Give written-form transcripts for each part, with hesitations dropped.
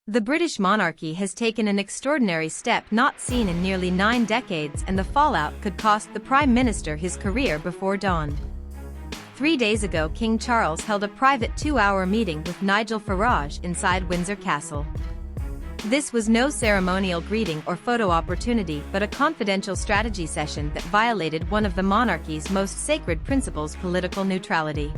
The British monarchy has taken an extraordinary step not seen in nearly 9 decades, and the fallout could cost the Prime Minister his career before dawn. 3 days ago, King Charles held a private 2-hour meeting with Nigel Farage inside Windsor Castle. This was no ceremonial greeting or photo opportunity but a confidential strategy session that violated one of the monarchy's most sacred principles: political neutrality.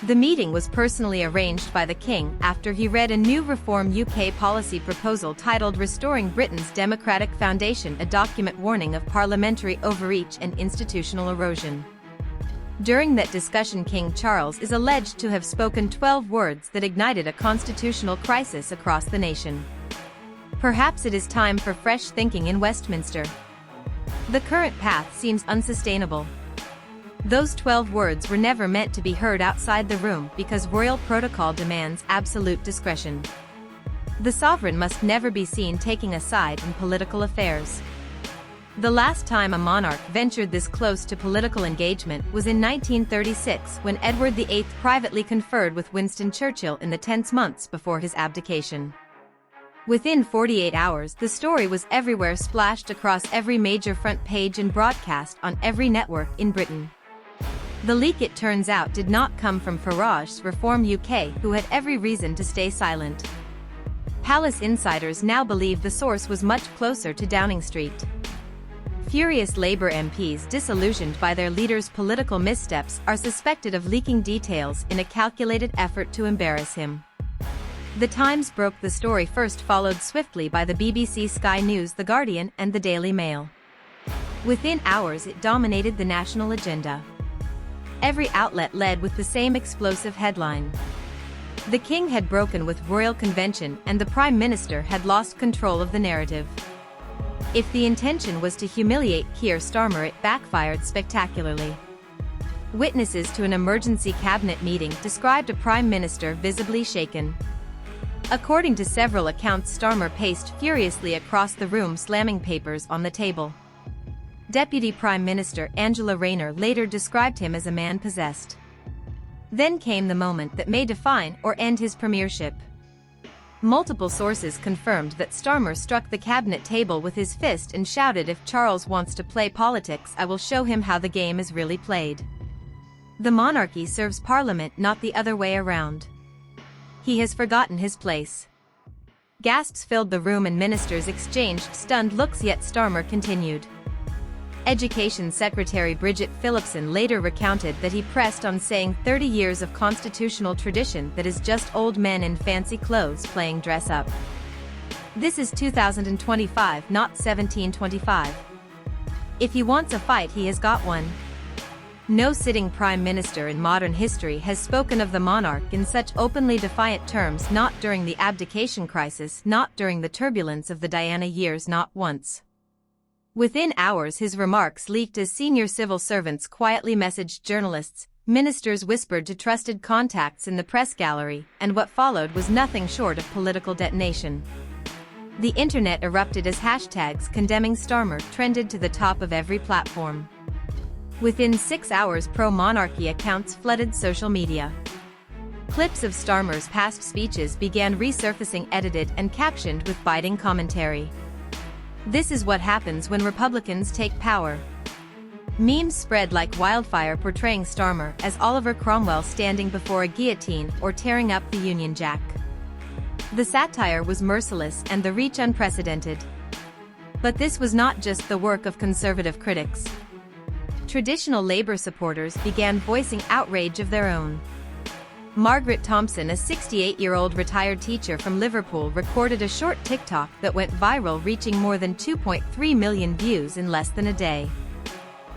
The meeting was personally arranged by the King after he read a new Reform UK policy proposal titled Restoring Britain's Democratic Foundation, a document warning of parliamentary overreach and institutional erosion. During that discussion, King Charles is alleged to have spoken 12 words that ignited a constitutional crisis across the nation. Perhaps it is time for fresh thinking in Westminster. The current path seems unsustainable. Those 12 words were never meant to be heard outside the room because royal protocol demands absolute discretion. The sovereign must never be seen taking a side in political affairs. The last time a monarch ventured this close to political engagement was in 1936, when Edward VIII privately conferred with Winston Churchill in the tense months before his abdication. Within 48 hours, the story was everywhere, splashed across every major front page and broadcast on every network in Britain. The leak, it turns out, did not come from Farage's Reform UK, who had every reason to stay silent. Palace insiders now believe the source was much closer to Downing Street. Furious Labour MPs, disillusioned by their leader's political missteps, are suspected of leaking details in a calculated effort to embarrass him. The Times broke the story first, followed swiftly by the BBC, Sky News, The Guardian, and the Daily Mail. Within hours, it dominated the national agenda. Every outlet led with the same explosive headline: the King had broken with royal convention and the Prime Minister had lost control of the narrative. If the intention was to humiliate Keir Starmer, it backfired spectacularly. Witnesses to an emergency cabinet meeting described a Prime Minister visibly shaken. According to several accounts, Starmer paced furiously across the room, slamming papers on the table. Deputy Prime Minister Angela Rayner later described him as a man possessed. Then came the moment that may define or end his premiership. Multiple sources confirmed that Starmer struck the cabinet table with his fist and shouted, "If Charles wants to play politics, I will show him how the game is really played." The monarchy serves Parliament, not the other way around. He has forgotten his place. Gasps filled the room and ministers exchanged stunned looks, yet Starmer continued. Education Secretary Bridget Phillipson later recounted that he pressed on, saying 30 years of constitutional tradition that is just old men in fancy clothes playing dress up. This is 2025, not 1725. If he wants a fight, he has got one. No sitting Prime Minister in modern history has spoken of the monarch in such openly defiant terms, not during the abdication crisis, not during the turbulence of the Diana years, not once. Within hours, his remarks leaked as senior civil servants quietly messaged journalists, ministers whispered to trusted contacts in the press gallery, and what followed was nothing short of political detonation. The internet erupted as hashtags condemning Starmer trended to the top of every platform. Within 6 hours, pro-monarchy accounts flooded social media. Clips of Starmer's past speeches began resurfacing, edited and captioned with biting commentary. This is what happens when Republicans take power. Memes spread like wildfire portraying Starmer as Oliver Cromwell standing before a guillotine or tearing up the Union Jack. The satire was merciless and the reach unprecedented. But this was not just the work of conservative critics. Traditional Labour supporters began voicing outrage of their own. Margaret Thompson, a 68-year-old retired teacher from Liverpool, recorded a short TikTok that went viral, reaching more than 2.3 million views in less than a day.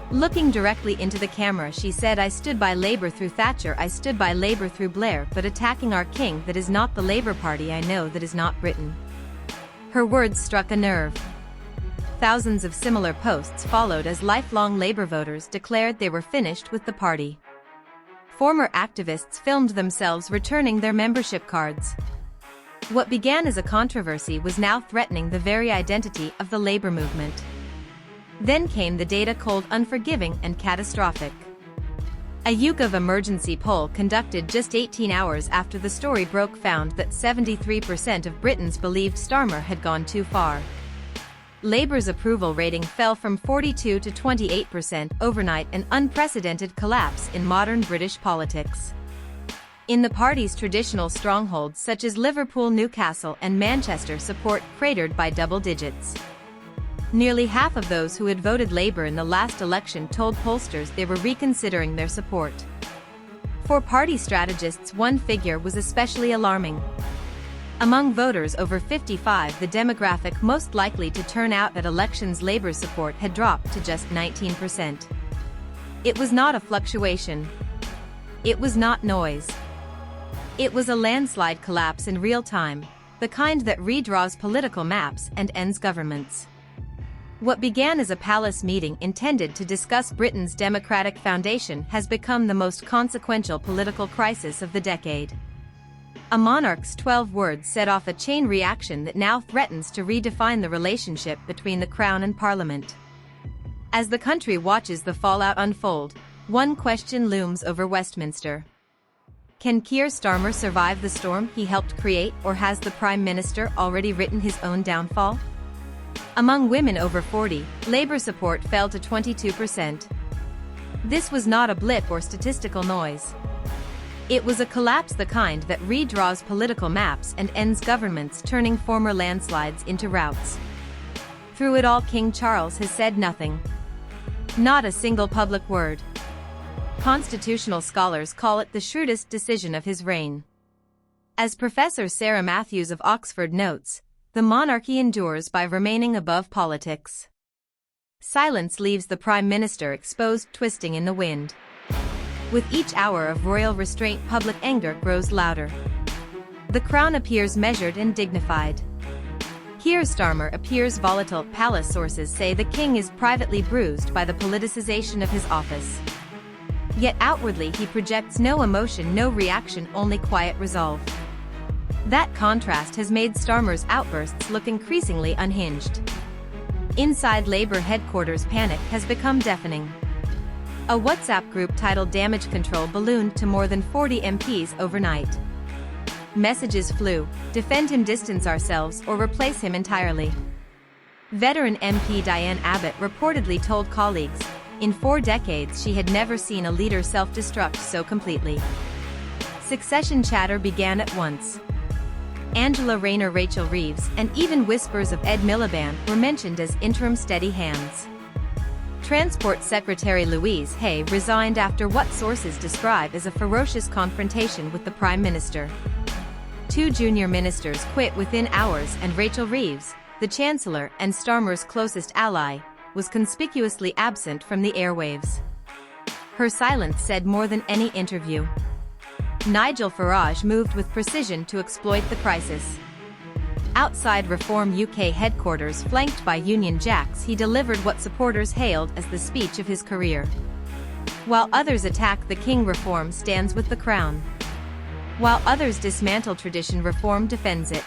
Looking directly into the camera, she said, "I stood by Labour through Thatcher, I stood by Labour through Blair, but attacking our king, that is not the Labour Party I know, that is not Britain." Her words struck a nerve. Thousands of similar posts followed as lifelong Labour voters declared they were finished with the party. Former activists filmed themselves returning their membership cards. What began as a controversy was now threatening the very identity of the Labour movement. Then came the data, cold, unforgiving, and catastrophic. A YouGov emergency poll conducted just 18 hours after the story broke found that 73% of Britons believed Starmer had gone too far. Labour's approval rating fell from 42 to 28% overnight, an unprecedented collapse in modern British politics. In the party's traditional strongholds such as Liverpool, Newcastle and Manchester, support cratered by double digits. Nearly half of those who had voted Labour in the last election told pollsters they were reconsidering their support. For party strategists, one figure was especially alarming. Among voters over 55, the demographic most likely to turn out at elections, Labour support had dropped to just 19%. It was not a fluctuation. It was not noise. It was a landslide collapse in real time, the kind that redraws political maps and ends governments. What began as a palace meeting intended to discuss Britain's democratic foundation has become the most consequential political crisis of the decade. A monarch's 12 words set off a chain reaction that now threatens to redefine the relationship between the Crown and Parliament. As the country watches the fallout unfold, one question looms over Westminster. Can Keir Starmer survive the storm he helped create, or has the Prime Minister already written his own downfall? Among women over 40, Labour support fell to 22%. This was not a blip or statistical noise. It was a collapse, the kind that redraws political maps and ends governments, turning former landslides into routes. Through it all, King Charles has said nothing. Not a single public word. Constitutional scholars call it the shrewdest decision of his reign. As Professor Sarah Matthews of Oxford notes, the monarchy endures by remaining above politics. Silence leaves the Prime Minister exposed, twisting in the wind. With each hour of royal restraint, public anger grows louder. The Crown appears measured and dignified. Keir Starmer appears volatile. Palace sources say the king is privately bruised by the politicization of his office. Yet outwardly he projects no emotion, no reaction, only quiet resolve. That contrast has made Starmer's outbursts look increasingly unhinged. Inside Labour headquarters, panic has become deafening. A WhatsApp group titled "Damage Control" ballooned to more than 40 MPs overnight. Messages flew: defend him, distance ourselves, or replace him entirely. Veteran MP Diane Abbott reportedly told colleagues, in 4 decades she had never seen a leader self-destruct so completely. Succession chatter began at once. Angela Rayner, Rachel Reeves, and even whispers of Ed Miliband were mentioned as interim steady hands. Transport Secretary Louise Hay resigned after what sources describe as a ferocious confrontation with the Prime Minister. 2 junior ministers quit within hours, and Rachel Reeves, the Chancellor and Starmer's closest ally, was conspicuously absent from the airwaves. Her silence said more than any interview. Nigel Farage moved with precision to exploit the crisis. Outside Reform UK headquarters, flanked by Union Jacks, he delivered what supporters hailed as the speech of his career. While others attack the king, reform stands with the Crown. While others dismantle tradition, reform defends it.